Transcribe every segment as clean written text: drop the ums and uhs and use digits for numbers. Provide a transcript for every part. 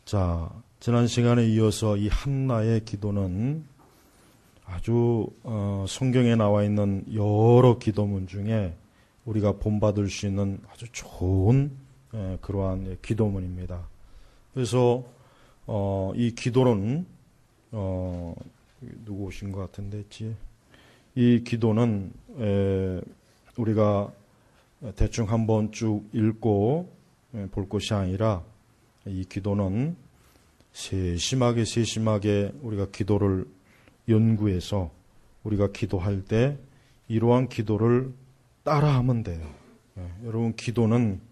자, 지난 시간에 이어서 이 한나의 기도는 아주 성경에 나와 있는 여러 기도문 중에 우리가 본받을 수 있는 아주 좋은 그러한 기도문입니다. 그래서 이 기도는 누구 오신 것 같은데 이 기도는 우리가 대충 한번 쭉 읽고 볼 것이 아니라 이 기도는 세심하게 우리가 기도를 연구해서 우리가 기도할 때 이러한 기도를 따라하면 돼요. 여러분, 기도는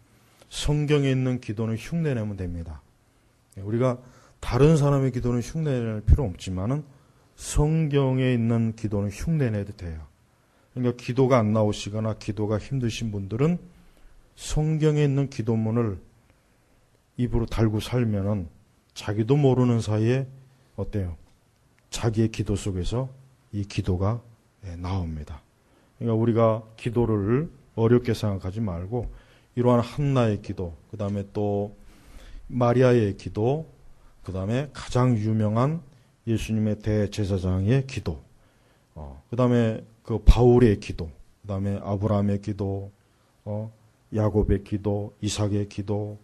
성경에 있는 기도는 흉내내면 됩니다. 우리가 다른 사람의 기도는 흉내낼 필요 없지만은 성경에 있는 기도는 흉내내도 돼요. 그러니까 기도가 안 나오시거나 기도가 힘드신 분들은 성경에 있는 기도문을 입으로 달고 살면은 자기도 모르는 사이에 어때요? 자기의 기도 속에서 이 기도가 나옵니다. 그러니까 우리가 기도를 어렵게 생각하지 말고 이러한 한나의 기도, 그 다음에 또 마리아의 기도, 그 다음에 가장 유명한 예수님의 대제사장의 기도, 그 다음에 그 바울의 기도, 그 다음에 아브라함의 기도, 야곱의 기도, 이삭의 기도.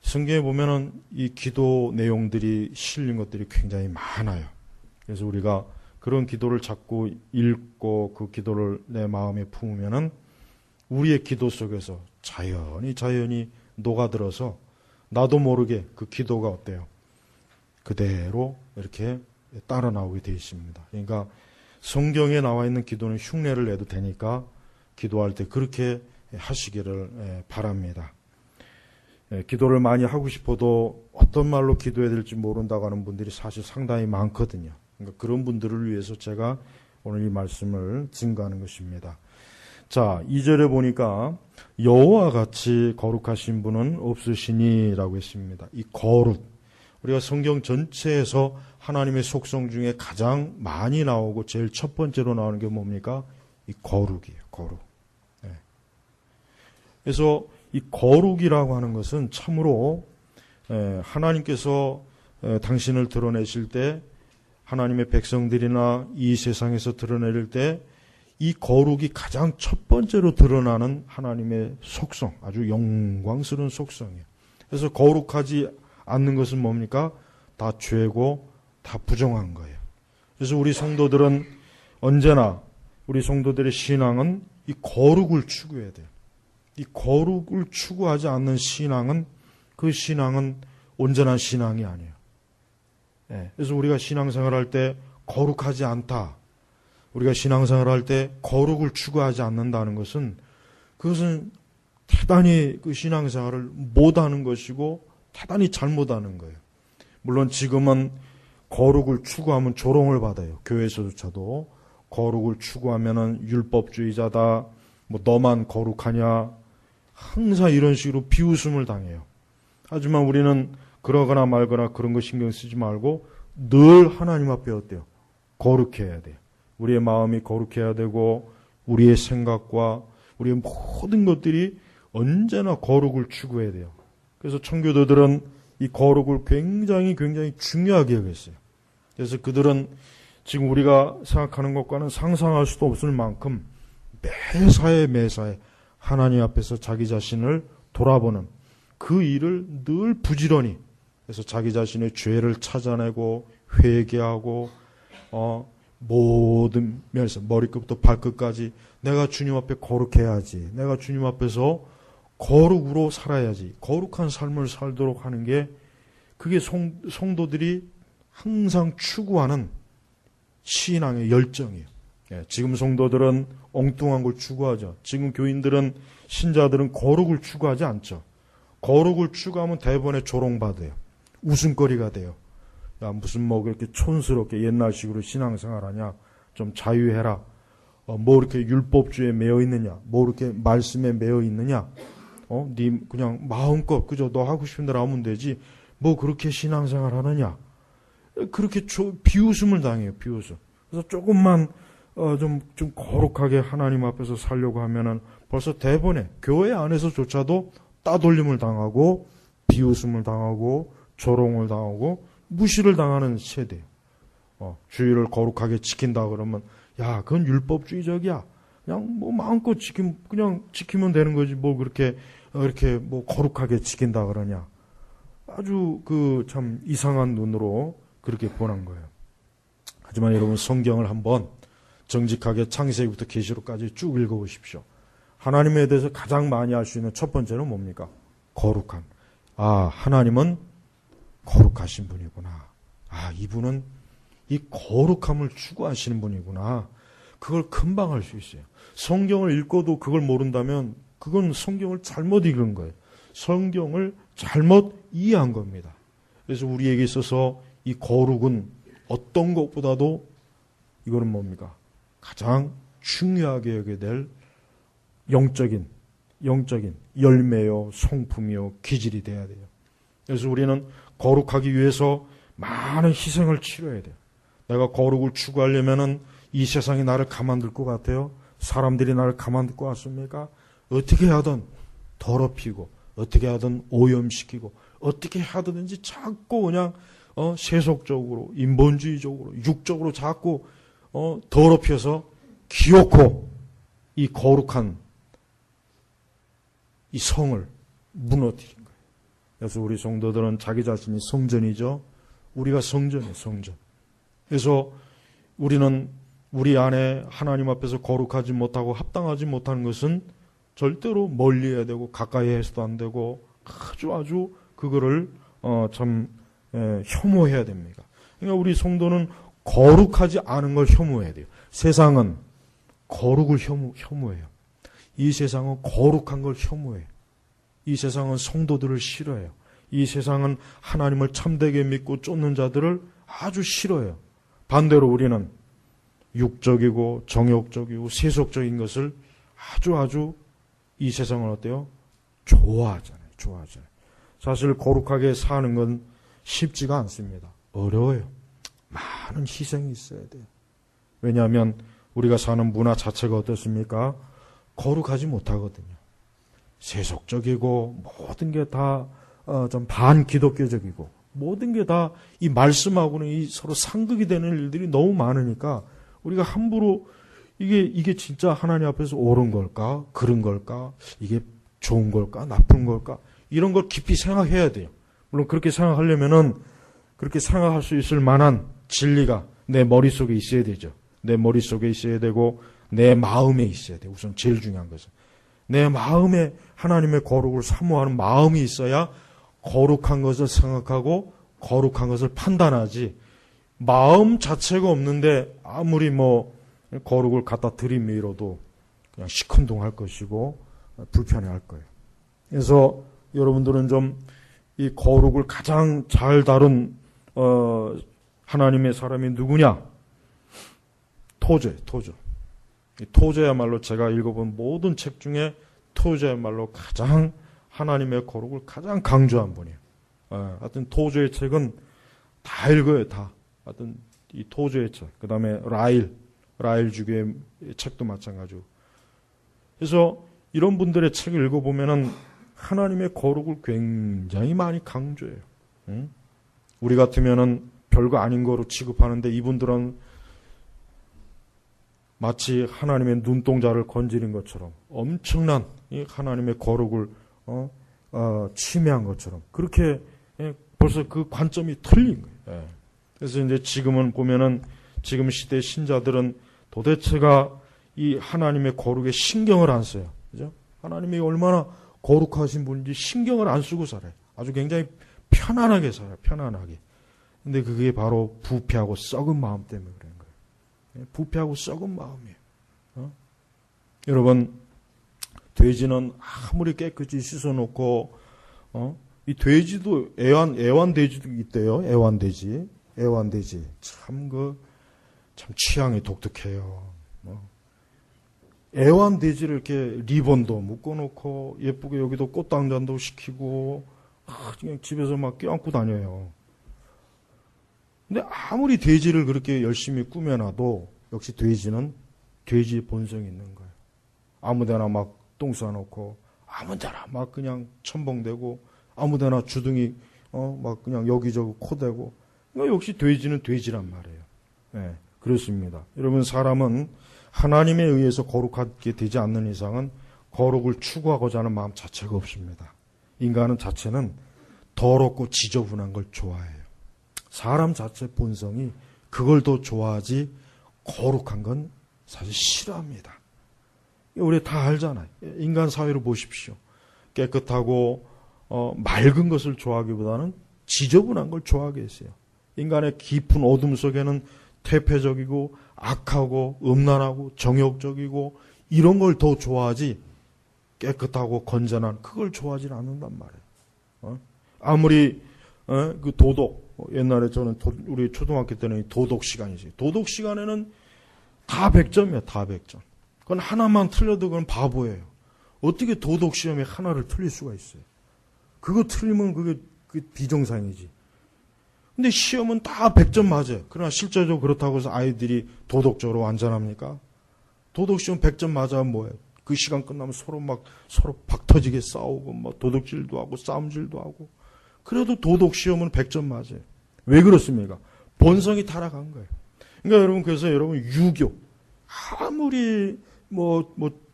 성경에 보면은 이 기도 내용들이 실린 것들이 굉장히 많아요. 그래서 우리가 그런 기도를 자꾸 읽고 그 기도를 내 마음에 품으면은 우리의 기도 속에서 자연히 녹아들어서 나도 모르게 그 기도가 어때요? 그대로 이렇게 따라 나오게 되어 있습니다. 그러니까 성경에 나와 있는 기도는 흉내를 내도 되니까 기도할 때 그렇게 하시기를 바랍니다. 기도를 많이 하고 싶어도 어떤 말로 기도해야 될지 모른다고 하는 분들이 사실 상당히 많거든요. 그러니까 그런 분들을 위해서 제가 오늘 이 말씀을 증거하는 것입니다. 자, 2절에 보니까 여호와 같이 거룩하신 분은 없으시니 라고 했습니다. 이 거룩, 우리가 성경 전체에서 하나님의 속성 중에 가장 많이 나오고 제일 첫 번째로 나오는 게 뭡니까? 이 거룩이에요. 거룩. 그래서 이 거룩이라고 하는 것은 참으로 하나님께서 당신을 드러내실 때 하나님의 백성들이나 이 세상에서 드러낼 때 이 거룩이 가장 첫 번째로 드러나는 하나님의 속성, 아주 영광스러운 속성이에요. 그래서 거룩하지 않는 것은 뭡니까? 다 죄고 다 부정한 거예요. 그래서 우리 성도들은 언제나 우리 성도들의 신앙은 이 거룩을 추구해야 돼요. 이 거룩을 추구하지 않는 신앙은 그 신앙은 온전한 신앙이 아니에요. 그래서 우리가 신앙생활할 때 거룩하지 않다. 우리가 신앙생활할 때 거룩을 추구하지 않는다는 것은 그것은 대단히 그 신앙생활을 못하는 것이고 대단히 잘못하는 거예요. 물론 지금은 거룩을 추구하면 조롱을 받아요. 교회에서조차도 거룩을 추구하면은 율법주의자다. 뭐 너만 거룩하냐. 항상 이런 식으로 비웃음을 당해요. 하지만 우리는 그러거나 말거나 그런 거 신경 쓰지 말고 늘 하나님 앞에 어때요? 거룩해야 돼요. 우리의 마음이 거룩해야 되고 우리의 생각과 우리의 모든 것들이 언제나 거룩을 추구해야 돼요. 그래서 청교도들은 이 거룩을 굉장히 중요하게 여겼어요. 그래서 그들은 지금 우리가 생각하는 것과는 상상할 수도 없을 만큼 매사에 하나님 앞에서 자기 자신을 돌아보는 그 일을 늘 부지런히, 그래서 자기 자신의 죄를 찾아내고 회개하고 모든 면에서 머리끝부터 발끝까지 내가 주님 앞에 거룩해야지, 내가 주님 앞에서 거룩으로 살아야지, 거룩한 삶을 살도록 하는 게 그게 성도들이 항상 추구하는 신앙의 열정이에요. 지금 성도들은 엉뚱한 걸 추구하죠. 지금 교인들은, 신자들은 거룩을 추구하지 않죠. 거룩을 추구하면 대부분의 조롱받아요. 웃음거리가 돼요. 야, 무슨 그렇게 촌스럽게 옛날식으로 신앙생활하냐. 좀 자유해라. 뭐 이렇게 율법주의에 매여 있느냐. 뭐 이렇게 말씀에 매여 있느냐. 네 그냥 마음껏 그저 너 하고 싶은 대로 하면 되지. 뭐 그렇게 신앙생활 하느냐. 그렇게 비웃음을 당해요. 비웃음. 그래서 조금만 좀 거룩하게 하나님 앞에서 살려고 하면은 벌써 대번에 교회 안에서조차도 따돌림을 당하고 비웃음을 당하고 조롱을 당하고 무시를 당하는 세대예요. 주의를 거룩하게 지킨다 그러면 야, 그건 율법주의적이야. 그냥 뭐 마음껏 그냥 지키면 되는 거지. 뭐 그렇게 이렇게 뭐 거룩하게 지킨다 그러냐. 아주 그 참 이상한 눈으로 그렇게 보는 거예요. 하지만 여러분 성경을 한번 정직하게 창세기부터 계시록까지 쭉 읽어보십시오. 하나님에 대해서 가장 많이 알 수 있는 첫 번째는 뭡니까? 거룩한. 아, 하나님은 거룩하신 분이구나. 아, 이분은 이 거룩함을 추구하시는 분이구나. 그걸 금방 알 수 있어요. 성경을 읽고도 그걸 모른다면 그건 성경을 잘못 읽은 거예요. 성경을 잘못 이해한 겁니다. 그래서 우리에게 있어서 이 거룩은 어떤 것보다도 이거는 뭡니까? 가장 중요하게 여겨야 될 영적인 열매요, 성품이요, 기질이 돼야 돼요. 그래서 우리는 거룩하기 위해서 많은 희생을 치러야 돼요. 내가 거룩을 추구하려면은 이 세상이 나를 가만둘 것 같아요? 사람들이 나를 가만둘 것 같습니까? 어떻게 하든 더럽히고, 어떻게 하든 오염시키고, 어떻게 하든지 자꾸 그냥 세속적으로, 인본주의적으로, 육적으로 자꾸 더럽혀서 기어코 이 거룩한 이 성을 무너뜨린 거예요. 그래서 우리 성도들은 자기 자신이 성전이죠. 우리가 성전이에요, 성전. 그래서 우리는 우리 안에 하나님 앞에서 거룩하지 못하고 합당하지 못하는 것은 절대로 멀리해야 되고 가까이 해서도 안 되고 아주 그거를 혐오해야 됩니다. 그러니까 우리 성도는 거룩하지 않은 걸 혐오해야 돼요. 세상은 거룩을 혐오해요. 이 세상은 거룩한 걸 혐오해요. 이 세상은 성도들을 싫어해요. 이 세상은 하나님을 참되게 믿고 쫓는 자들을 아주 싫어해요. 반대로 우리는 육적이고 정욕적이고 세속적인 것을 아주 이 세상은 어때요? 좋아하잖아요. 사실 거룩하게 사는 건 쉽지가 않습니다. 어려워요. 많은 희생이 있어야 돼요. 왜냐하면 우리가 사는 문화 자체가 어떻습니까? 거룩하지 못하거든요. 세속적이고 모든 게 다 좀 반기독교적이고 모든 게 다 이 말씀하고는 이 서로 상극이 되는 일들이 너무 많으니까 우리가 함부로 이게 진짜 하나님 앞에서 옳은 걸까? 그른 걸까? 이게 좋은 걸까? 나쁜 걸까? 이런 걸 깊이 생각해야 돼요. 물론 그렇게 생각하려면은 그렇게 생각할 수 있을 만한 진리가 내 머릿속에 있어야 되죠. 내 머릿속에 있어야 되고 내 마음에 있어야 돼요. 우선 제일 중요한 것은. 내 마음에 하나님의 거룩을 사모하는 마음이 있어야 거룩한 것을 생각하고 거룩한 것을 판단하지 마음 자체가 없는데 아무리 뭐 거룩을 갖다 들이밀어도 그냥 시큰둥할 것이고 불편해할 거예요. 그래서 여러분들은 좀 이 거룩을 가장 잘 다룬 하나님의 사람이 누구냐? 토저예요. 토저야말로 제가 읽어본 모든 책 중에 토저야말로 가장 하나님의 거룩을 가장 강조한 분이에요. 하여튼 토저의 책은 다 읽어요. 다. 하여튼 이 토저의 책. 그 다음에 라일 주교의 책도 마찬가지고. 그래서 이런 분들의 책을 읽어보면은 하나님의 거룩을 굉장히 많이 강조해요. 응? 우리 같으면은 별거 아닌 거로 취급하는데 이분들은 마치 하나님의 눈동자를 건지는 것처럼 엄청난 이 하나님의 거룩을 침해한 것처럼 그렇게 벌써 그 관점이 틀린 거예요. 그래서 이제 지금은 보면은 지금 시대 신자들은 도대체가 이 하나님의 거룩에 신경을 안 써요. 그죠? 하나님이 얼마나 거룩하신 분인지 신경을 안 쓰고 살아요. 아주 굉장히 편안하게 살아요. 편안하게. 근데 그게 바로 부패하고 썩은 마음 때문에 그런 거예요. 부패하고 썩은 마음이에요. 여러분, 돼지는 아무리 깨끗이 씻어놓고, 이 돼지도 애완돼지도 있대요. 애완돼지. 참 취향이 독특해요. 애완돼지를 이렇게 리본도 묶어놓고, 예쁘게 여기도 꽃당잔도 시키고, 그냥 집에서 막 껴안고 다녀요. 근데 아무리 돼지를 그렇게 열심히 꾸며놔도, 역시 돼지는 돼지의 본성이 있는 거예요. 아무데나 막 똥 싸놓고, 아무데나 막 그냥 첨벙대고, 아무데나 주둥이 막 그냥 여기저기 코대고. 그러니까 역시 돼지는 돼지란 말이에요. 네, 그렇습니다. 여러분, 사람은 하나님에 의해서 거룩하게 되지 않는 이상은 거룩을 추구하고자 하는 마음 자체가 없습니다. 인간은 자체는 더럽고 지저분한 걸 좋아해요. 사람 자체 본성이 그걸 더 좋아하지 거룩한 건 사실 싫어합니다. 우리 다 알잖아요. 인간 사회를 보십시오. 깨끗하고 맑은 것을 좋아하기보다는 지저분한 걸 좋아하게 했어요. 인간의 깊은 어둠 속에는 퇴폐적이고 악하고 음란하고 정욕적이고 이런 걸 더 좋아하지 깨끗하고 건전한 그걸 좋아하지 않는단 말이에요. 아무리 그 도덕, 옛날에 저는 우리 초등학교 때는 도덕 시간이지. 도덕 시간에는 다 100점이야, 다 100점. 그건 하나만 틀려도 그건 바보예요. 어떻게 도덕 시험에 하나를 틀릴 수가 있어요? 그거 틀리면 그게 비정상이지. 근데 시험은 다 100점 맞아요. 그러나 실제적으로 그렇다고 해서 아이들이 도덕적으로 완전합니까? 도덕 시험 100점 맞아야 뭐예요? 그 시간 끝나면 서로 박터지게 싸우고, 뭐 도덕질도 하고, 싸움질도 하고. 그래도 도덕 시험은 100점 맞아요. 왜 그렇습니까? 본성이 타락한 거예요. 그러니까 여러분, 그래서 여러분, 유교. 아무리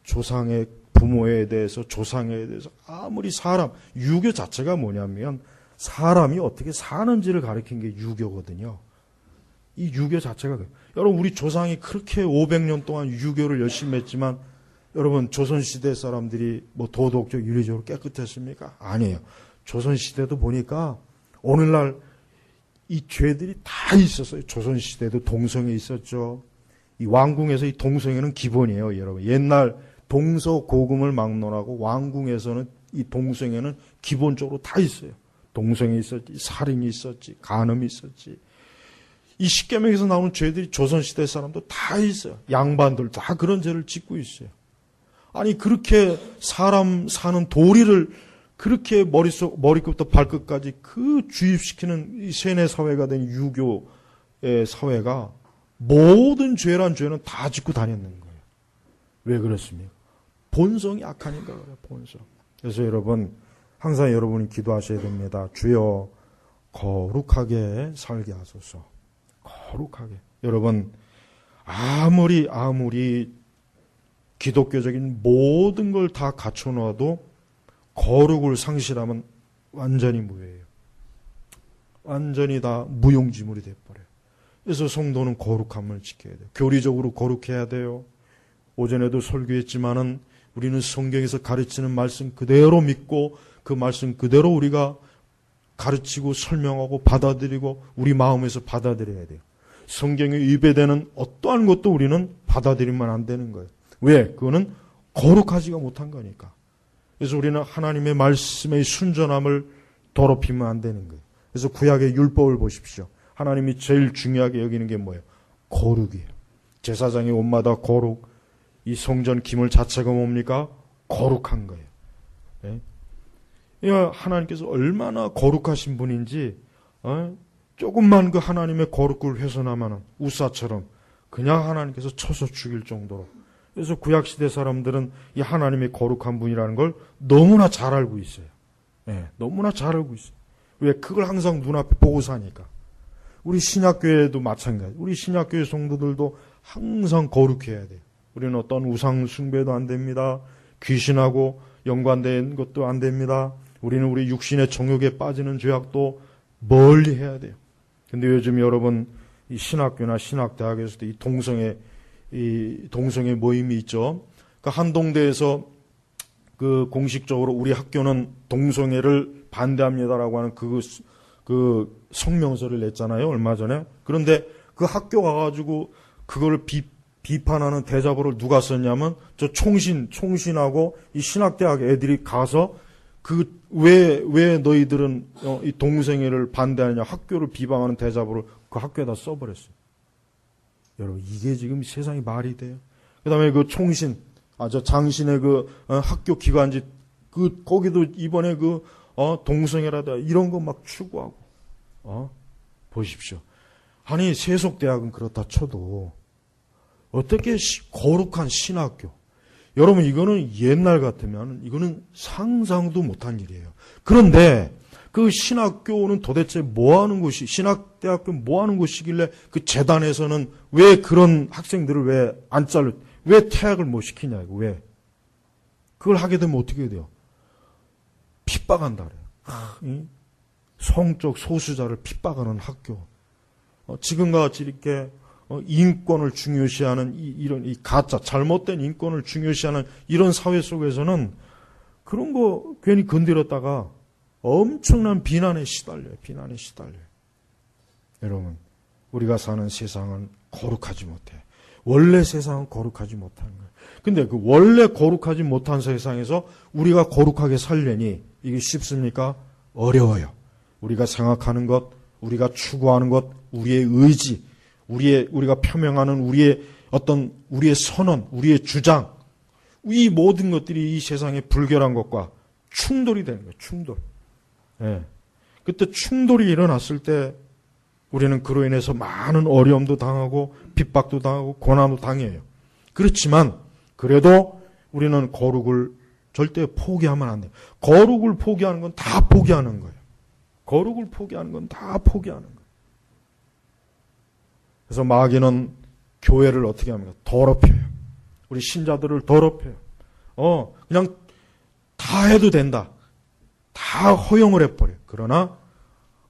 조상의 부모에 대해서, 조상에 대해서, 아무리 유교 자체가 뭐냐면, 사람이 어떻게 사는지를 가르친 게 유교거든요. 이 유교 자체가 그래요. 여러분, 우리 조상이 그렇게 500년 동안 유교를 열심히 했지만, 여러분, 조선시대 사람들이 도덕적, 윤리적으로 깨끗했습니까? 아니에요. 조선시대도 보니까, 오늘날 이 죄들이 다 있었어요. 조선시대도 동성애 있었죠. 이 왕궁에서 이 동성애는 기본이에요, 여러분. 옛날 동서고금을 막론하고 왕궁에서는 이 동성애는 기본적으로 다 있어요. 동성애 있었지, 살인이 있었지, 간음이 있었지. 이 십계명에서 나오는 죄들이 조선시대 사람도 다 있어요. 양반들 다 그런 죄를 짓고 있어요. 아니, 그렇게 사람 사는 도리를 그렇게 머리끝부터 발끝까지 주입시키는 이 세뇌 사회가 된 유교의 사회가 모든 죄란 죄는 다 짓고 다녔는 거예요. 왜 그렇습니까? 본성이 악하니까 그래요, 본성. 그래서 여러분, 항상 여러분이 기도하셔야 됩니다. 주여, 거룩하게 살게 하소서. 거룩하게. 여러분, 아무리 기독교적인 모든 걸 다 갖춰놔도 거룩을 상실하면 완전히 무해예요. 완전히 다 무용지물이 돼버려요. 그래서 성도는 거룩함을 지켜야 돼요. 교리적으로 거룩해야 돼요. 오전에도 설교했지만은 우리는 성경에서 가르치는 말씀 그대로 믿고 그 말씀 그대로 우리가 가르치고 설명하고 받아들이고 우리 마음에서 받아들여야 돼요. 성경에 위배되는 어떠한 것도 우리는 받아들이면 안 되는 거예요. 왜? 그거는 거룩하지가 못한 거니까. 그래서 우리는 하나님의 말씀의 순전함을 더럽히면 안 되는 거예요. 그래서 구약의 율법을 보십시오. 하나님이 제일 중요하게 여기는 게 뭐예요? 거룩이에요. 제사장의 옷마다 거룩, 이 성전 기물 자체가 뭡니까? 거룩한 거예요. 네? 하나님께서 얼마나 거룩하신 분인지 조금만 그 하나님의 거룩을 훼손하면 우사처럼 그냥 하나님께서 쳐서 죽일 정도로. 그래서 구약시대 사람들은 이 하나님의 거룩한 분이라는 걸 너무나 잘 알고 있어요. 네, 너무나 잘 알고 있어요. 왜? 그걸 항상 눈앞에 보고 사니까. 우리 신약교회도 마찬가지. 우리 신약교회 성도들도 항상 거룩해야 돼요. 우리는 어떤 우상 숭배도 안 됩니다. 귀신하고 연관된 것도 안 됩니다. 우리는 우리 육신의 정욕에 빠지는 죄악도 멀리 해야 돼요. 근데 요즘 여러분 이 신학교나 신학대학에서도 이 동성애 모임이 있죠. 그 한동대에서 그 공식적으로 우리 학교는 동성애를 반대합니다라고 하는 그 성명서를 냈잖아요, 얼마 전에. 그런데 그 학교 가가지고 그걸 비판하는 대자보를 누가 썼냐면 저 총신하고 이 신학대학 애들이 가서 왜 너희들은 이 동성애를 반대하냐 학교를 비방하는 대자보를 그 학교에다 써버렸어요. 여러분, 이게 지금 세상이 말이 돼요? 그 다음에 그 장신의 학교 기관지, 거기도 이번에 동성애라다 이런 거 막 추구하고, 보십시오. 아니, 세속대학은 그렇다 쳐도, 어떻게 거룩한 신학교, 여러분, 이거는 옛날 같으면 이거는 상상도 못한 일이에요. 그런데 그 신학교는 도대체 뭐 하는 곳이, 신학대학교 뭐 하는 곳이길래 그 재단에서는 왜 그런 학생들을 왜 안 잘라, 왜 퇴학을 못 시키냐고, 왜. 그걸 하게 되면 어떻게 돼요? 핍박한다 그래요. 성적 소수자를 핍박하는 학교. 지금과 같이 이렇게 인권을 중요시하는 이런 가짜, 잘못된 인권을 중요시하는 이런 사회 속에서는 그런 거 괜히 건드렸다가 엄청난 비난에 시달려요. 비난에 시달려요. 여러분, 우리가 사는 세상은 거룩하지 못해. 원래 세상은 거룩하지 못하는 거예요. 근데 그 원래 거룩하지 못한 세상에서 우리가 거룩하게 살려니 이게 쉽습니까? 어려워요. 우리가 생각하는 것, 우리가 추구하는 것, 우리의 의지, 우리가 표명하는 우리의 선언, 우리의 주장, 이 모든 것들이 이 세상의 불결한 것과 충돌이 되는 거예요. 충돌. 예. 그때 충돌이 일어났을 때 우리는 그로 인해서 많은 어려움도 당하고 핍박도 당하고 고난도 당해요. 그렇지만 그래도 우리는 거룩을 절대 포기하면 안 돼요. 거룩을 포기하는 건 다 포기하는 거예요. 거룩을 포기하는 건 다 포기하는 거예요. 그래서 마귀는 교회를 어떻게 합니까? 더럽혀요. 우리 신자들을 더럽혀요. 그냥 다 해도 된다. 다 허용을 해버려요. 그러나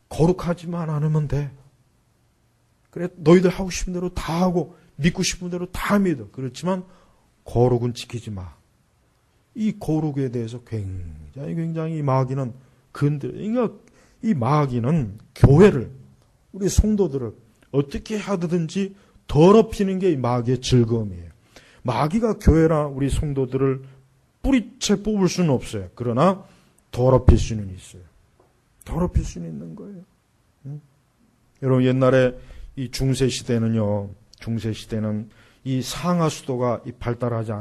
거룩하지만 않으면 돼. 그래, 너희들 하고 싶은 대로 다 하고 믿고 싶은 대로 다 믿어. 그렇지만 거룩은 지키지 마. 이 거룩에 대해서 굉장히 이 마귀는 그러니까 이 마귀는 교회를, 우리 성도들을 어떻게 하든지 더럽히는 게 이 마귀의 즐거움이에요. 마귀가 교회나 우리 성도들을 뿌리채 뽑을 수는 없어요. 그러나 더럽힐 수는 있어요. 더럽힐 수는 있는 거예요. 여러분, 옛날에 이 중세시대는요, 중세시대는 이 상하수도가 발달하지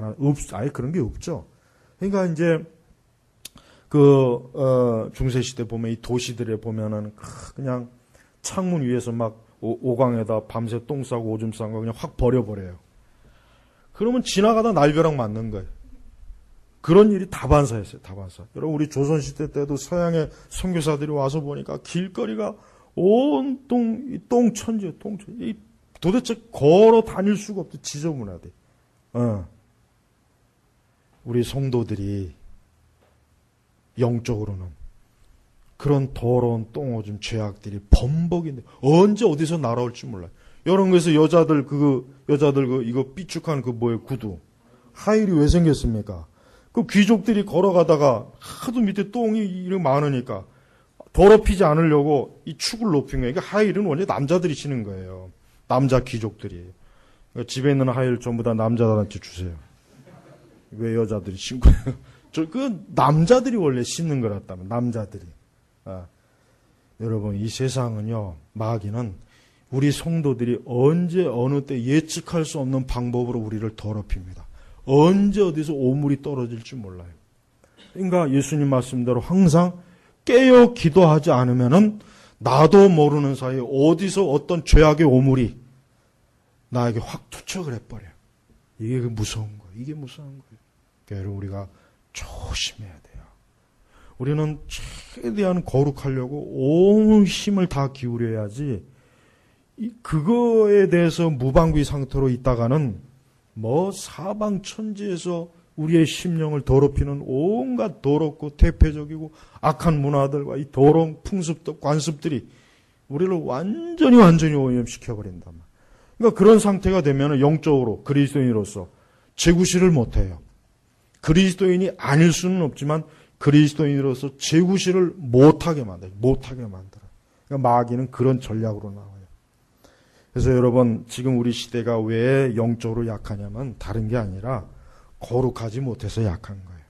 아예 그런 게 없죠. 그러니까 이제 중세시대 보면 이 도시들에 보면은 그냥 창문 위에서 막 오강에다 밤새 똥 싸고 오줌 싼 거 그냥 확 버려버려요. 그러면 지나가다 날벼락 맞는 거예요. 그런 일이 다반사였어요. 다반사. 여러분, 우리 조선시대 때도 서양의 선교사들이 와서 보니까 길거리가 온통 똥천지예요. 똥천지. 도대체 걸어 다닐 수가 없대. 지저분하대. 우리 성도들이 영적으로는 그런 더러운 똥오줌 죄악들이 범벅인데 언제 어디서 날아올지 몰라요. 여러분, 그래서 여자들 이거 삐죽한 뭐예요? 구두. 하일이 왜 생겼습니까? 그 귀족들이 걸어가다가 하도 밑에 똥이 이렇게 많으니까 더럽히지 않으려고 이 축을 높인 거예요. 그러니까 하일은 원래 남자들이 신는 거예요. 남자 귀족들이. 그러니까 집에 있는 하일 전부 다 남자들한테 주세요. 왜 여자들이 신고? 그 남자들이 원래 신는 거랬다면, 남자들이. 여러분, 이 세상은요, 마귀는 우리 성도들이 언제 어느 때 예측할 수 없는 방법으로 우리를 더럽힙니다. 언제 어디서 오물이 떨어질지 몰라요. 그러니까 예수님 말씀대로 항상 깨어 기도하지 않으면은 나도 모르는 사이에 어디서 어떤 죄악의 오물이 나에게 확 투척을 해버려요. 이게 무서운 거예요. 이게 무서운 거예요. 그러니까 여러분, 우리가 조심해야 돼요. 우리는 최대한 거룩하려고 온 힘을 다 기울여야지 그거에 대해서 무방비 상태로 있다가는 사방천지에서 우리의 심령을 더럽히는 온갖 더럽고 퇴폐적이고 악한 문화들과 이 더러운 풍습들, 관습들이 우리를 완전히 오염시켜버린단 말이에요. 그러니까 그런 상태가 되면 영적으로 그리스도인으로서 재구실을 못해요. 그리스도인이 아닐 수는 없지만 그리스도인으로서 재구실을 못하게 만들어요. 그러니까 마귀는 그런 전략으로 나와요. 그래서 여러분, 지금 우리 시대가 왜 영적으로 약하냐면 다른 게 아니라 거룩하지 못해서 약한 거예요.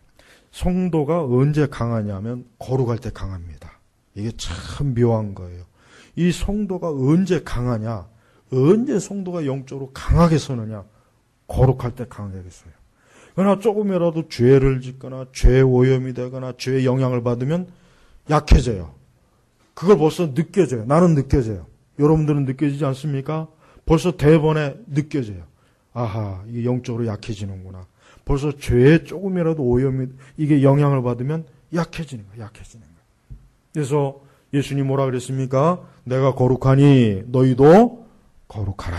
성도가 언제 강하냐면 거룩할 때 강합니다. 이게 참 묘한 거예요. 이 성도가 언제 강하냐? 언제 성도가 영적으로 강하게 서느냐? 거룩할 때 강하게 서요. 그러나 조금이라도 죄를 짓거나 죄 오염이 되거나 죄의 영향을 받으면 약해져요. 그걸 벌써 느껴져요. 나는 느껴져요. 여러분들은 느껴지지 않습니까? 벌써 대번에 느껴져요. 아하, 이게 영적으로 약해지는구나. 벌써 죄에 조금이라도 오염이, 이게 영향을 받으면 약해지는 거예요. 그래서 예수님 뭐라 그랬습니까? 내가 거룩하니 너희도 거룩하라.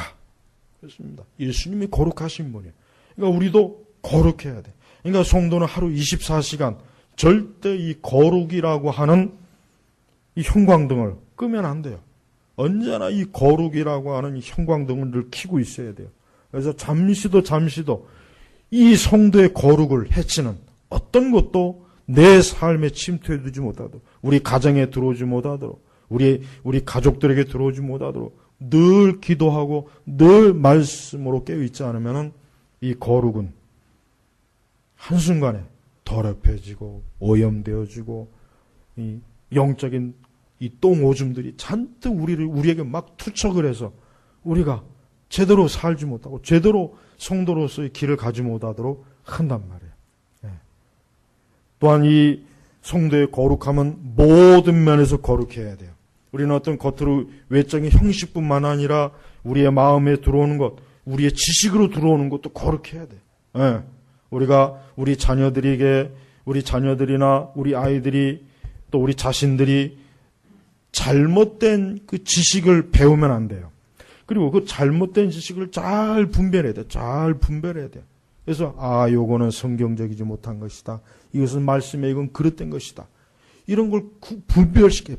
그렇습니다. 예수님이 거룩하신 분이에요. 그러니까 우리도 거룩해야 돼. 그러니까 성도는 하루 24시간 절대 이 거룩이라고 하는 이 형광등을 끄면 안 돼요. 언제나 이 거룩이라고 하는 이 형광등을 늘 켜고 있어야 돼요. 그래서 잠시도 이 성도의 거룩을 해치는 어떤 것도 내 삶에 침투해두지 못하도록, 우리 가정에 들어오지 못하도록, 우리 가족들에게 들어오지 못하도록 늘 기도하고 늘 말씀으로 깨어있지 않으면 이 거룩은 한순간에 더럽혀지고 오염되어지고 이 영적인 이 똥오줌들이 잔뜩 우리에게 막 투척을 해서 우리가 제대로 살지 못하고 제대로 성도로서의 길을 가지 못하도록 한단 말이에요. 또한 이 성도의 거룩함은 모든 면에서 거룩해야 돼요. 우리는 어떤 겉으로 외적인 형식뿐만 아니라 우리의 마음에 들어오는 것, 우리의 지식으로 들어오는 것도 거룩해야 돼요. 우리가 우리 자녀들에게, 우리 자녀들이나 우리 아이들이 또 우리 자신들이 잘못된 그 지식을 배우면 안 돼요. 그리고 그 잘못된 지식을 잘 분별해야 돼요. 그래서 요거는 성경적이지 못한 것이다. 이것은 말씀에 이건 그릇된 것이다. 이런 걸 분별시켜야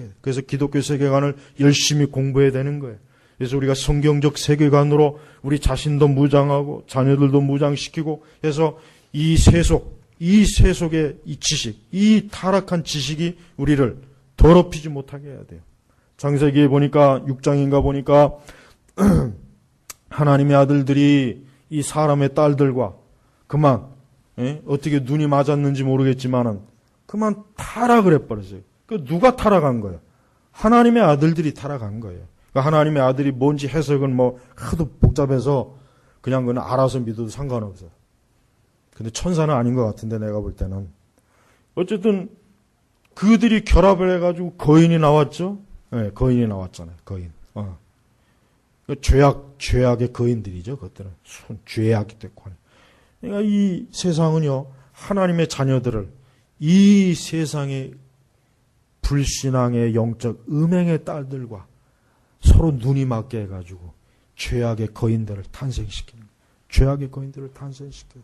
돼요. 그래서 기독교 세계관을 열심히 공부해야 되는 거예요. 그래서 우리가 성경적 세계관으로 우리 자신도 무장하고 자녀들도 무장시키고 해서 이 세속의 이 지식, 이 타락한 지식이 우리를 더럽히지 못하게 해야 돼요. 창세기에 보니까 6장인가 보니까 하나님의 아들들이 이 사람의 딸들과 그만 어떻게 눈이 맞았는지 모르겠지만은 그만 타락을 해버렸어요. 그 누가 타락한 거예요? 하나님의 아들들이 타락한 거예요. 그러니까 하나님의 아들이 뭔지 해석은 뭐 하도 복잡해서 그냥 그건 알아서 믿어도 상관없어요. 근데 천사는 아닌 것 같은데 내가 볼 때는. 어쨌든 그들이 결합을 해가지고 거인이 나왔죠. 네, 거인이 나왔잖아요. 거인. 죄악의 거인들이죠. 그것들은 죄악이 됐고. 그러니까 이 세상은요, 하나님의 자녀들을 이 세상의 불신앙의 영적 음행의 딸들과 서로 눈이 맞게 해가지고 죄악의 거인들을 탄생시키는 거예요. 죄악의 거인들을 탄생시켜요.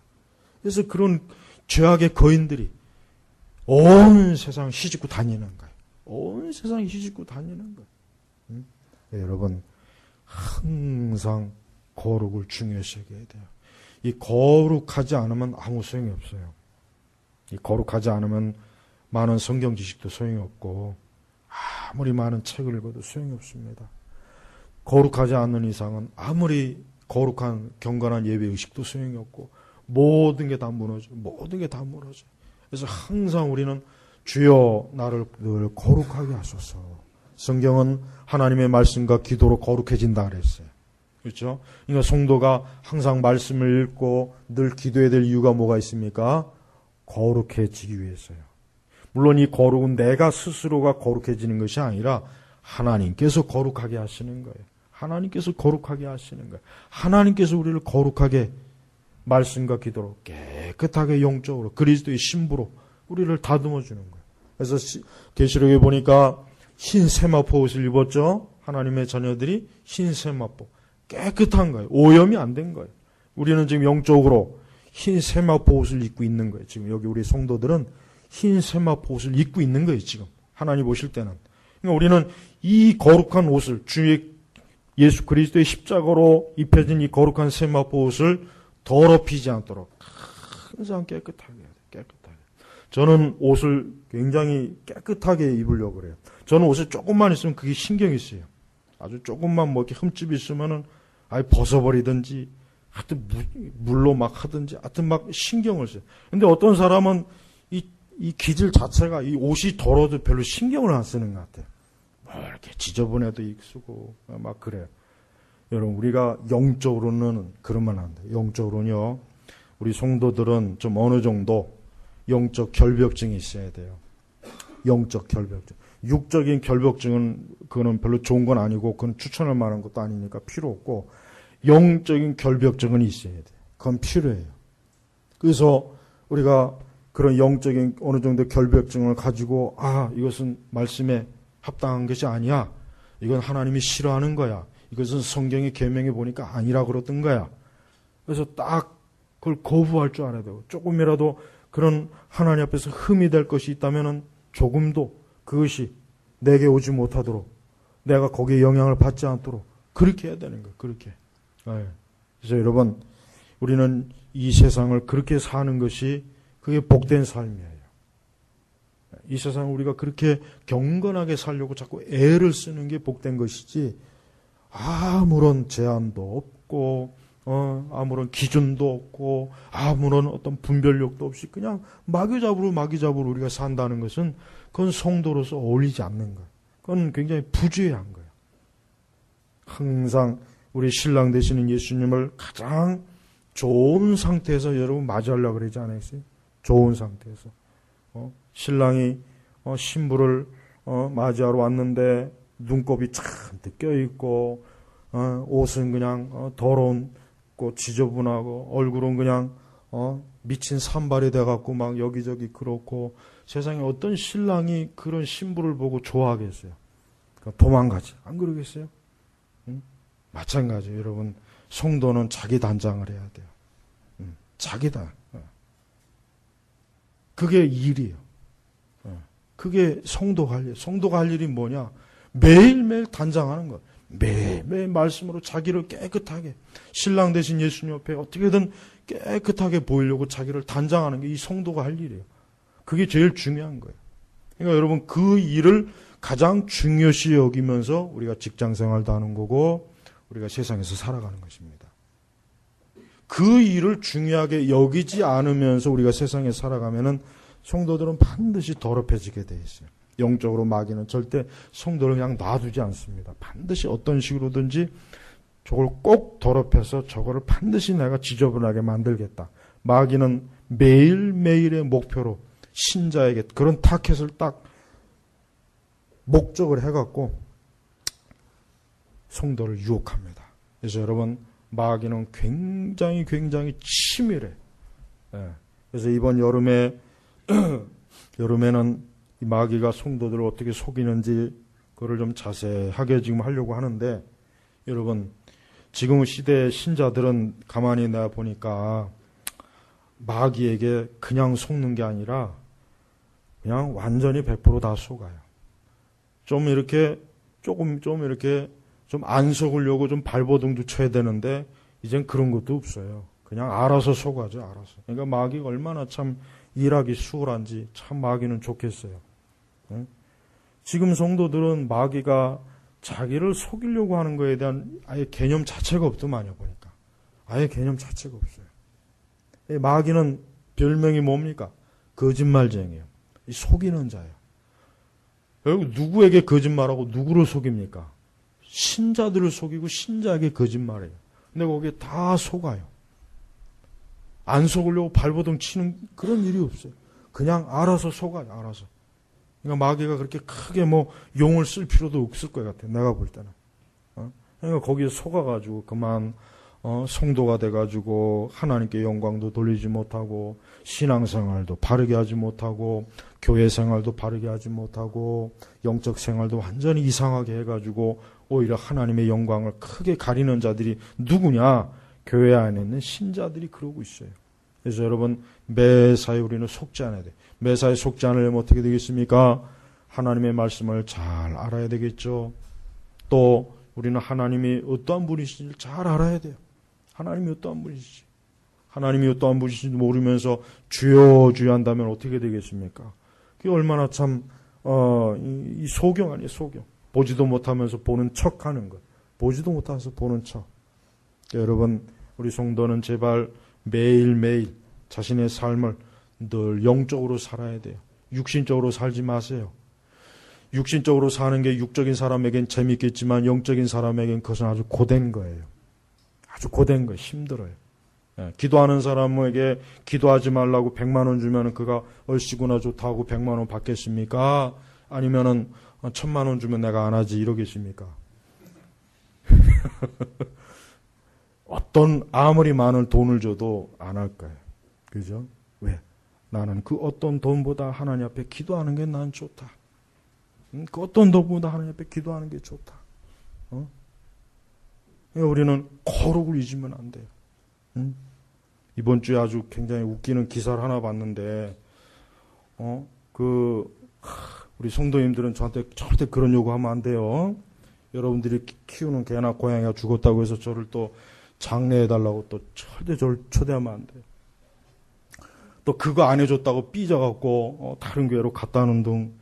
그래서 그런 죄악의 거인들이 온 세상을 휘짓고 다니는 거예요. 온 세상을 휘짓고 다니는 거예요. 여러분, 항상 거룩을 중요시 여겨야 돼요. 이 거룩하지 않으면 아무 소용이 없어요. 이 거룩하지 않으면 많은 성경 지식도 소용이 없고 아무리 많은 책을 읽어도 소용이 없습니다. 거룩하지 않는 이상은 아무리 거룩한 경건한 예배 의식도 소용이 없고 모든 게 다 무너져요. 그래서 항상 우리는 주여 나를 늘 거룩하게 하소서. 성경은 하나님의 말씀과 기도로 거룩해진다 그랬어요. 그렇죠? 그러니까 성도가 항상 말씀을 읽고 늘 기도해야 될 이유가 뭐가 있습니까? 거룩해지기 위해서요. 물론 이 거룩은 내가 스스로가 거룩해지는 것이 아니라 하나님께서 거룩하게 하시는 거예요. 하나님께서 거룩하게 하시는 거예요. 하나님께서 우리를 거룩하게 말씀과 기도로 깨끗하게 영적으로 그리스도의 신부로 우리를 다듬어 주는 거예요. 그래서 계시록에 보니까 흰 세마포 옷을 입었죠. 하나님의 자녀들이 흰 세마포. 깨끗한 거예요. 오염이 안 된 거예요. 우리는 지금 영적으로 흰 세마포 옷을 입고 있는 거예요. 지금 여기 우리 성도들은 흰 세마포 옷을 입고 있는 거예요. 지금 하나님 보실 때는. 그러니까 우리는 이 거룩한 옷을 주의 예수 그리스도의 십자가로 입혀진 이 거룩한 세마포 옷을 더럽히지 않도록 항상 깨끗하게 해야 돼요. 깨끗하게. 저는 옷을 굉장히 깨끗하게 입으려고 그래요. 저는 옷에 조금만 있으면 그게 신경이 쓰여요. 아주 조금만 뭐 이렇게 흠집이 있으면은 아예 벗어버리든지 하여튼 물로 막 하든지 하여튼 막 신경을 써요. 근데 어떤 사람은 이 기질 자체가 이 옷이 더러워도 별로 신경을 안 쓰는 것 같아요. 뭐 이렇게 지저분해도 익수고 막 그래요. 여러분 우리가 영적으로는 그러면 안 돼요. 영적으로는요. 우리 성도들은 좀 어느 정도 영적 결벽증이 있어야 돼요. 영적 결벽증. 육적인 결벽증은 그거는 별로 좋은 건 아니고 그건 추천할 만한 것도 아니니까 필요 없고 영적인 결벽증은 있어야 돼요. 그건 필요해요. 그래서 우리가 그런 영적인 어느 정도 결벽증을 가지고 이것은 말씀에 합당한 것이 아니야. 이건 하나님이 싫어하는 거야. 이것은 성경의 계명에 보니까 아니라 그러던 거야. 그래서 딱 그걸 거부할 줄 알아야 되고, 조금이라도 그런 하나님 앞에서 흠이 될 것이 있다면은 조금도 그것이 내게 오지 못하도록, 내가 거기에 영향을 받지 않도록 그렇게 해야 되는 거예요. 그렇게. 그래서 여러분, 우리는 이 세상을 그렇게 사는 것이 그게 복된 삶이에요. 이 세상을 우리가 그렇게 경건하게 살려고 자꾸 애를 쓰는 게 복된 것이지, 아무런 제한도 없고 아무런 기준도 없고 아무런 어떤 분별력도 없이 그냥 마귀잡으로 우리가 산다는 것은 그건 성도로서 어울리지 않는 거예요. 그건 굉장히 부주의한 거예요. 항상 우리 신랑 되시는 예수님을 가장 좋은 상태에서 여러분 맞이하려고 그러지 않았어요? 좋은 상태에서. 신랑이 신부를 맞이하러 왔는데 눈곱이 잔뜩 껴있고 옷은 그냥 더러운 고 지저분하고 얼굴은 그냥 미친 산발이 돼갖고 막 여기저기 그렇고, 세상에 어떤 신랑이 그런 신부를 보고 좋아하겠어요? 도망가지. 안 그러겠어요? 응? 마찬가지예요. 여러분, 성도는 자기 단장을 해야 돼요. 자기다. 그게 일이에요. 그게 성도가 할 일. 성도가 할 일이 뭐냐? 매일매일 단장하는 것. 매일매일 말씀으로 자기를 깨끗하게, 신랑 되신 예수님 옆에 어떻게든 깨끗하게 보이려고 자기를 단장하는 게 이 성도가 할 일이에요. 그게 제일 중요한 거예요. 그러니까 여러분, 그 일을 가장 중요시 여기면서 우리가 직장 생활도 하는 거고 우리가 세상에서 살아가는 것입니다. 그 일을 중요하게 여기지 않으면서 우리가 세상에 살아가면은 성도들은 반드시 더럽혀지게 돼 있어요. 영적으로 마귀는 절대 성도를 그냥 놔두지 않습니다. 반드시 어떤 식으로든지 저걸 꼭 더럽혀서 저거를 반드시 내가 지저분하게 만들겠다. 마귀는 매일매일의 목표로 신자에게 그런 타켓을 딱 목적을 해갖고 성도를 유혹합니다. 그래서 여러분, 마귀는 굉장히 치밀해. 그래서 이번 여름에는 이 마귀가 성도들을 어떻게 속이는지 그걸 좀 자세하게 지금 하려고 하는데, 여러분, 지금 시대의 신자들은 가만히 내가 보니까 마귀에게 그냥 속는 게 아니라 그냥 완전히 100% 다 속아요. 좀 이렇게 좀 안 속으려고 좀 발버둥도 쳐야 되는데 이젠 그런 것도 없어요. 그냥 알아서 속아죠. 알아서. 그러니까 마귀가 얼마나 참 일하기 수월한지 참 마귀는 좋겠어요. 지금 성도들은 마귀가 자기를 속이려고 하는 거에 대한 아예 개념 자체가 없더만요. 보니까 아예 개념 자체가 없어요. 마귀는 별명이 뭡니까? 거짓말쟁이에요. 속이는 자예요. 결국 누구에게 거짓말하고 누구를 속입니까? 신자들을 속이고 신자에게 거짓말해요. 근데 거기에 다 속아요. 안 속으려고 발버둥 치는 그런 일이 없어요. 그냥 알아서 속아요. 알아서. 그러니까 마귀가 그렇게 크게 용을 쓸 필요도 없을 것 같아요. 내가 볼 때는. 그러니까 거기에 속아가지고 그만 성도가 돼가지고 하나님께 영광도 돌리지 못하고 신앙생활도 바르게 하지 못하고 교회 생활도 바르게 하지 못하고 영적 생활도 완전히 이상하게 해가지고 오히려 하나님의 영광을 크게 가리는 자들이 누구냐? 교회 안에 있는 신자들이 그러고 있어요. 그래서 여러분, 매사에 우리는 속지 않아야 돼요. 매사에 속지 않으려면 어떻게 되겠습니까? 하나님의 말씀을 잘 알아야 되겠죠. 또 우리는 하나님이 어떠한 분이신지를 잘 알아야 돼요. 하나님이 어떠한 분이신지. 하나님이 어떠한 분이신지 모르면서 주여 주여 한다면 어떻게 되겠습니까? 그게 얼마나 참 이 소경 아니에요. 소경. 보지도 못하면서 보는 척하는 것. 보지도 못하면서 보는 척. 여러분, 우리 성도는 제발 매일매일 자신의 삶을 늘 영적으로 살아야 돼요. 육신적으로 살지 마세요. 육신적으로 사는 게 육적인 사람에겐 재밌겠지만 영적인 사람에겐 그것은 아주 고된 거예요. 아주 고된 거예요. 힘들어요. 기도하는 사람에게 기도하지 말라고 100만 원 주면 그가 얼씨구나 좋다고 100만 원 받겠습니까? 아니면은 1000만 원 주면 내가 안 하지 이러겠습니까? 어떤 아무리 많은 돈을 줘도 안 할 거예요. 그죠? 왜? 나는 그 어떤 돈보다 하나님 앞에 기도하는 게 난 좋다. 그 어떤 돈보다 하나님 앞에 기도하는 게 좋다. 우리는 거룩을 잊으면 안 돼요. 이번 주에 아주 굉장히 웃기는 기사를 하나 봤는데, 우리 성도님들은 저한테 절대 그런 요구하면 안 돼요. 여러분들이 키우는 개나 고양이가 죽었다고 해서 저를 또 장례해달라고 또 절대 저를 초대하면 안 돼요. 또 그거 안 해줬다고 삐져갖고 다른 교회로 갔다는 등,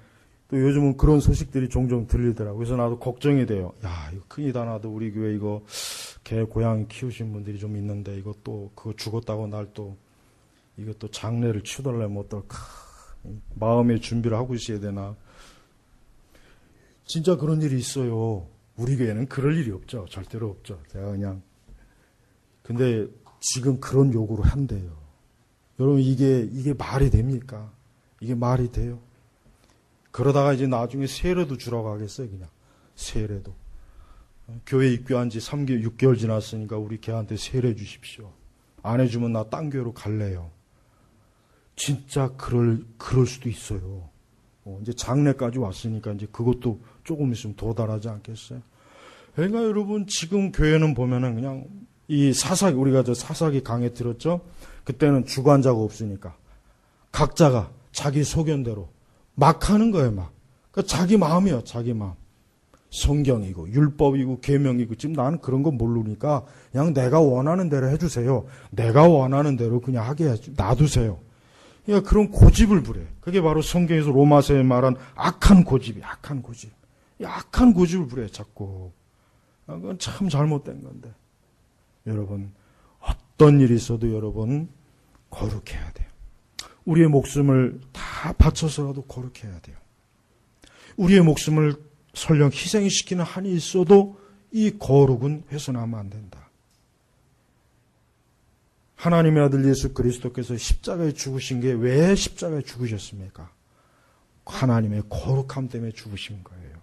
또 요즘은 그런 소식들이 종종 들리더라고요. 그래서 나도 걱정이 돼요. 야, 이거 큰일이다. 나도 우리 교회 이거 개, 고양이 키우신 분들이 좀 있는데 이것도 그거 죽었다고 날 또 이것도 장례를 치달라면 어떨까. 마음의 준비를 하고 있어야 되나. 진짜 그런 일이 있어요. 우리 교회는 그럴 일이 없죠. 절대로 없죠. 제가 그냥. 근데 지금 그런 요구를 한대요. 여러분 이게 말이 됩니까? 이게 말이 돼요? 그러다가 이제 나중에 세례도 주라고 하겠어요. 그냥 세례도. 교회 입교한 지 3개월, 6개월 지났으니까 우리 걔한테 세례 주십시오. 안 해주면 나 딴 교회로 갈래요. 진짜 그럴 수도 있어요. 이제 장례까지 왔으니까 이제 그것도 조금 있으면 도달하지 않겠어요? 그러니까 여러분 지금 교회는 보면은 그냥 이 사사기, 우리가 저 사사기 강의 들었죠? 그때는 주관자가 없으니까 각자가 자기 소견대로 막 하는 거예요, 막. 그러니까 자기 마음이에요, 자기 마음. 성경이고 율법이고 계명이고 지금 나는 그런 거 모르니까 그냥 내가 원하는 대로 해주세요. 내가 원하는 대로 그냥 하게 놔두세요. 그러니까 그런 고집을 부려요. 그게 바로 성경에서 로마서에 말한 악한 고집이 악한 고집. 악한 고집을 부려요, 자꾸. 그건 참 잘못된 건데. 여러분, 어떤 일이 있어도 여러분 거룩해야 돼요. 우리의 목숨을 다 바쳐서라도 거룩해야 돼요. 우리의 목숨을 설령 희생시키는 한이 있어도 이 거룩은 훼손하면 안 된다. 하나님의 아들 예수 그리스도께서 십자가에 죽으신 게 왜 십자가에 죽으셨습니까? 하나님의 거룩함 때문에 죽으신 거예요.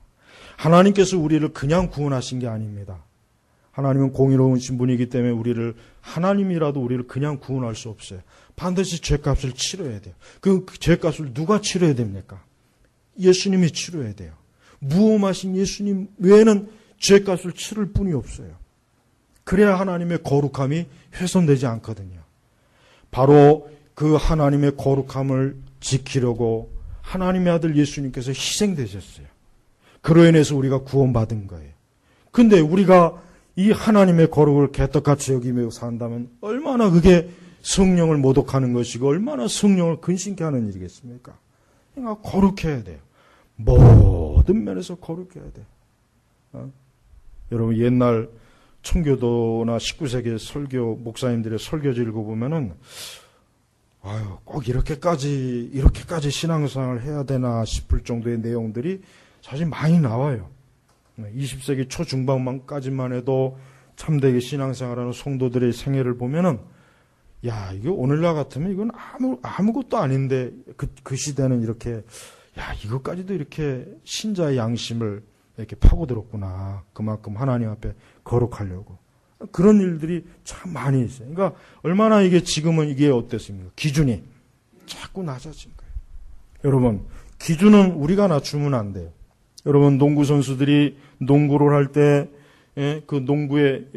하나님께서 우리를 그냥 구원하신 게 아닙니다. 하나님은 공의로우신 분이기 때문에 하나님이라도 우리를 그냥 구원할 수 없어요. 반드시 죄값을 치러야 돼요. 그 죄값을 누가 치러야 됩니까? 예수님이 치러야 돼요. 무험하신 예수님 외에는 죄값을 치를 분이 없어요. 그래야 하나님의 거룩함이 훼손되지 않거든요. 바로 그 하나님의 거룩함을 지키려고 하나님의 아들 예수님께서 희생되셨어요. 그로 인해서 우리가 구원받은 거예요. 근데 우리가 이 하나님의 거룩을 개떡같이 여기며 산다면 얼마나 그게 성령을 모독하는 것이고 얼마나 성령을 근심케 하는 일이겠습니까? 그러니까 거룩해야 돼요. 모든 면에서 거룩해야 돼요. 여러분 옛날 청교도나 19세기 설교 목사님들의 설교지 읽어보면은 꼭 이렇게까지 신앙생활을 해야 되나 싶을 정도의 내용들이 사실 많이 나와요. 20세기 초중반까지만 해도 참되게 신앙생활하는 성도들의 생애를 보면은 이거 오늘날 같으면 이건 아무것도 아닌데 그 시대는 이렇게 이것까지도 이렇게 신자의 양심을 이렇게 파고들었구나. 그만큼 하나님 앞에 거룩하려고. 그런 일들이 참 많이 있어요. 그러니까 얼마나 지금은 이게 어땠습니까? 기준이 자꾸 낮아진 거예요. 여러분, 기준은 우리가 낮추면 안 돼요. 여러분, 농구 선수들이 농구를 할 때, 그 농구의,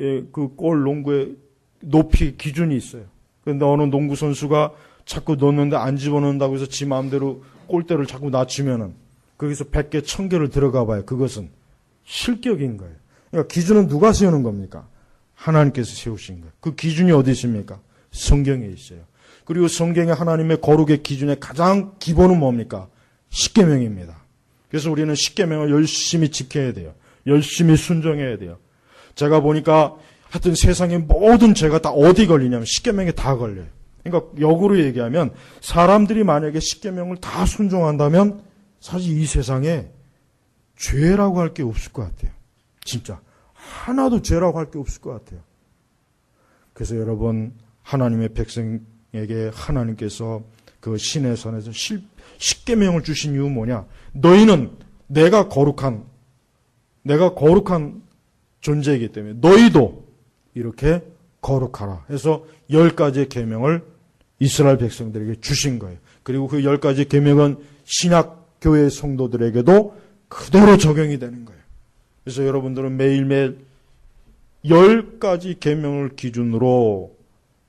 농구의 높이 기준이 있어요. 그런데 어느 농구 선수가 자꾸 넣는데 안 집어넣는다고 해서 지 마음대로 골대를 자꾸 낮추면은 거기서 100개, 1000개를 들어가 봐요. 그것은 실격인 거예요. 그러니까 기준은 누가 세우는 겁니까? 하나님께서 세우신 거예요. 그 기준이 어디 있습니까? 성경에 있어요. 그리고 성경의 하나님의 거룩의 기준의 가장 기본은 뭡니까? 십계명입니다. 그래서 우리는 십계명을 열심히 지켜야 돼요. 열심히 순종해야 돼요. 제가 보니까 하여튼 세상의 모든 죄가 다 어디 걸리냐면 십계명에 다 걸려요. 그러니까 역으로 얘기하면 사람들이 만약에 십계명을 다 순종한다면 사실 이 세상에 죄라고 할 게 없을 것 같아요. 진짜 하나도 죄라고 할 게 없을 것 같아요. 그래서 여러분 하나님의 백성에게 하나님께서 그 신의 선에서 십계명을 주신 이유 뭐냐? 너희는 내가 거룩한 존재이기 때문에 너희도 이렇게 거룩하라 해서 10가지의 계명을 이스라엘 백성들에게 주신 거예요. 그리고 그 10가지 계명은 신약 교회 성도들에게도 그대로 적용이 되는 거예요. 그래서 여러분들은 매일매일 10가지 계명을 기준으로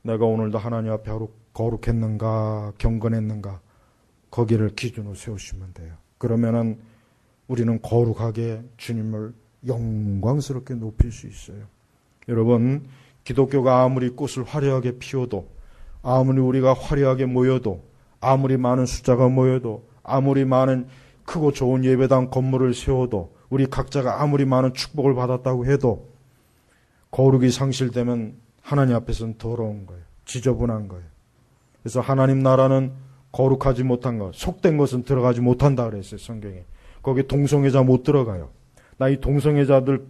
내가 오늘도 하나님 앞에 거룩했는가, 경건했는가, 거기를 기준으로 세우시면 돼요. 그러면은 우리는 거룩하게 주님을 영광스럽게 높일 수 있어요. 여러분, 기독교가 아무리 꽃을 화려하게 피워도, 아무리 우리가 화려하게 모여도, 아무리 많은 숫자가 모여도, 아무리 많은 크고 좋은 예배당 건물을 세워도, 우리 각자가 아무리 많은 축복을 받았다고 해도 거룩이 상실되면 하나님 앞에서는 더러운 거예요. 지저분한 거예요. 그래서 하나님 나라는 거룩하지 못한 것, 속된 것은 들어가지 못한다 그랬어요, 성경에. 거기 동성애자 못 들어가요. 나 이 동성애자들,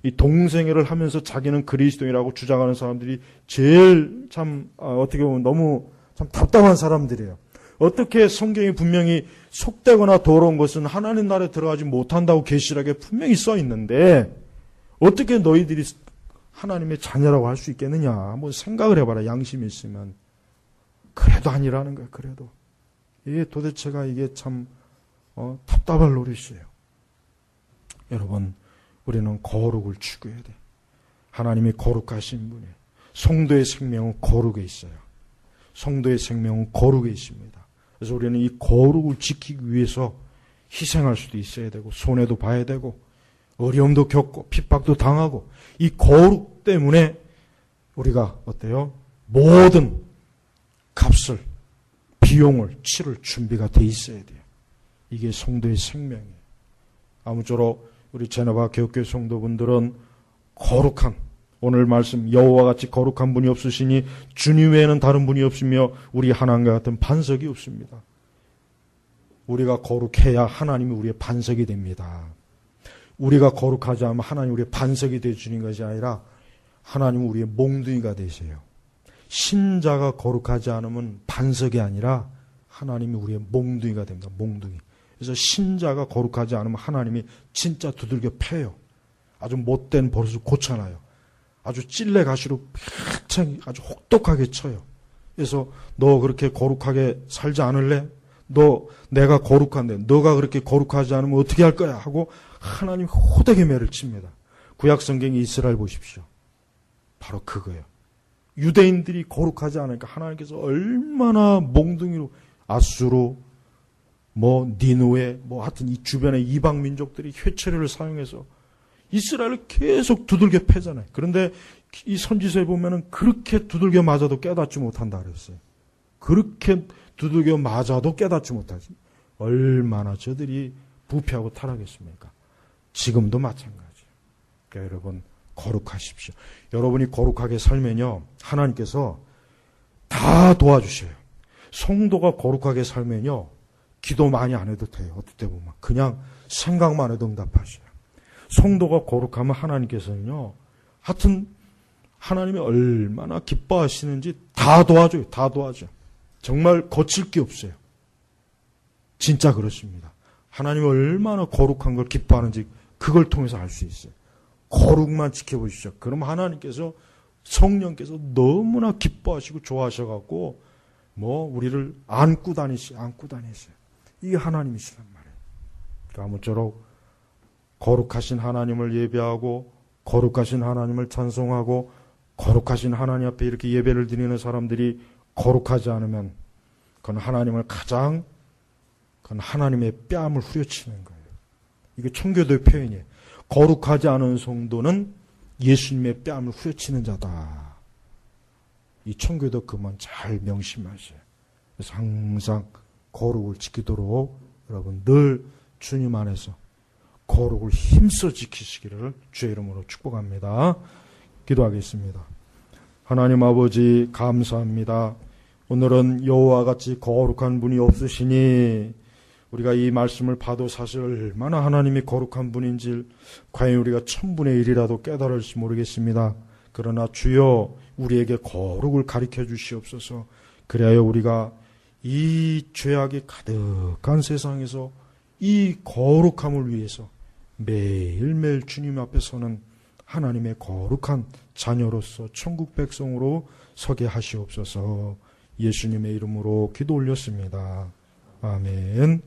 이 동성애를 하면서 자기는 그리스도인이라고 주장하는 사람들이 제일 참 어떻게 보면 너무 참 답답한 사람들이에요. 어떻게 성경이 분명히 속되거나 더러운 것은 하나님 나라에 들어가지 못한다고 계시록에 분명히 써 있는데 어떻게 너희들이 하나님의 자녀라고 할 수 있겠느냐. 한번 생각을 해봐라. 양심이 있으면. 그래도 아니라는 거야. 그래도. 이게 도대체가 이게 참 답답할 노릇이에요. 여러분, 우리는 거룩을 추구해야 돼. 하나님이 거룩하신 분이에요. 성도의 생명은 거룩에 있어요. 성도의 생명은 거룩에 있습니다. 그래서 우리는 이 거룩을 지키기 위해서 희생할 수도 있어야 되고, 손해도 봐야 되고, 어려움도 겪고, 핍박도 당하고, 이 거룩 때문에 우리가 어때요? 모든 값을, 비용을 치를 준비가 돼 있어야 돼요. 이게 성도의 생명이에요. 아무쪼록 우리 제네바 개혁교회 성도분들은 거룩한, 오늘 말씀 여호와 같이 거룩한 분이 없으시니 주님 외에는 다른 분이 없으며 우리 하나님과 같은 반석이 없습니다. 우리가 거룩해야 하나님이 우리의 반석이 됩니다. 우리가 거룩하지 않으면 하나님 우리의 반석이 되어주는 것이 아니라 하나님은 우리의 몽둥이가 되세요. 신자가 거룩하지 않으면 반석이 아니라 하나님이 우리의 몽둥이가 됩니다. 몽둥이. 그래서 신자가 거룩하지 않으면 하나님이 진짜 두들겨 패요. 아주 못된 버릇을 고쳐놔요. 아주 찔레 가시로 아주 혹독하게 쳐요. 그래서 너 그렇게 거룩하게 살지 않을래? 내가 거룩한데 너가 그렇게 거룩하지 않으면 어떻게 할 거야? 하고 하나님이 호되게 매를 칩니다. 구약 성경의 이스라엘 보십시오. 바로 그거예요. 유대인들이 거룩하지 않으니까 하나님께서 얼마나 몽둥이로 아수르, 니누에, 하여튼 이 주변의 이방 민족들이 회초리를 사용해서 이스라엘을 계속 두들겨 패잖아요. 그런데 이 선지서에 보면은 그렇게 두들겨 맞아도 깨닫지 못한다 그랬어요. 그렇게 두들겨 맞아도 깨닫지 못하지. 얼마나 저들이 부패하고 타락했습니까? 지금도 마찬가지예요. 그러니까 여러분 거룩하십시오. 여러분이 거룩하게 살면요 하나님께서 다 도와주셔요. 성도가 거룩하게 살면요 기도 많이 안 해도 돼요. 어떨 때 보면 그냥 생각만 해도 응답하셔요. 성도가 거룩하면 하나님께서는요 하여튼 하나님이 얼마나 기뻐하시는지 다 도와줘요. 다 도와줘. 정말 거칠 게 없어요. 진짜 그렇습니다. 하나님이 얼마나 거룩한 걸 기뻐하는지 그걸 통해서 알 수 있어요. 거룩만 지켜보시죠. 그럼 하나님께서 성령께서 너무나 기뻐하시고 좋아하셔갖고 우리를 안고 다니세요. 이게 하나님이시란 말이에요. 그러니까 아무쪼록 거룩하신 하나님을 예배하고 거룩하신 하나님을 찬송하고 거룩하신 하나님 앞에 이렇게 예배를 드리는 사람들이 거룩하지 않으면 그건 하나님의 뺨을 후려치는 거예요. 이게 청교도의 표현이에요. 거룩하지 않은 성도는 예수님의 뺨을 후려치는 자다. 이 청교도 그만 잘 명심하세요. 그래서 항상 거룩을 지키도록 여러분 늘 주님 안에서 거룩을 힘써 지키시기를 주의 이름으로 축복합니다. 기도하겠습니다. 하나님 아버지 감사합니다. 오늘은 여호와 같이 거룩한 분이 없으시니 우리가 이 말씀을 봐도 사실 얼마나 하나님이 거룩한 분인지 과연 우리가 1000분의 1이라도 깨달을지 모르겠습니다. 그러나 주여 우리에게 거룩을 가르쳐 주시옵소서. 그래야 우리가 이 죄악이 가득한 세상에서 이 거룩함을 위해서 매일매일 주님 앞에 서는 하나님의 거룩한 자녀로서 천국 백성으로 서게 하시옵소서. 예수님의 이름으로 기도 올렸습니다. 아멘.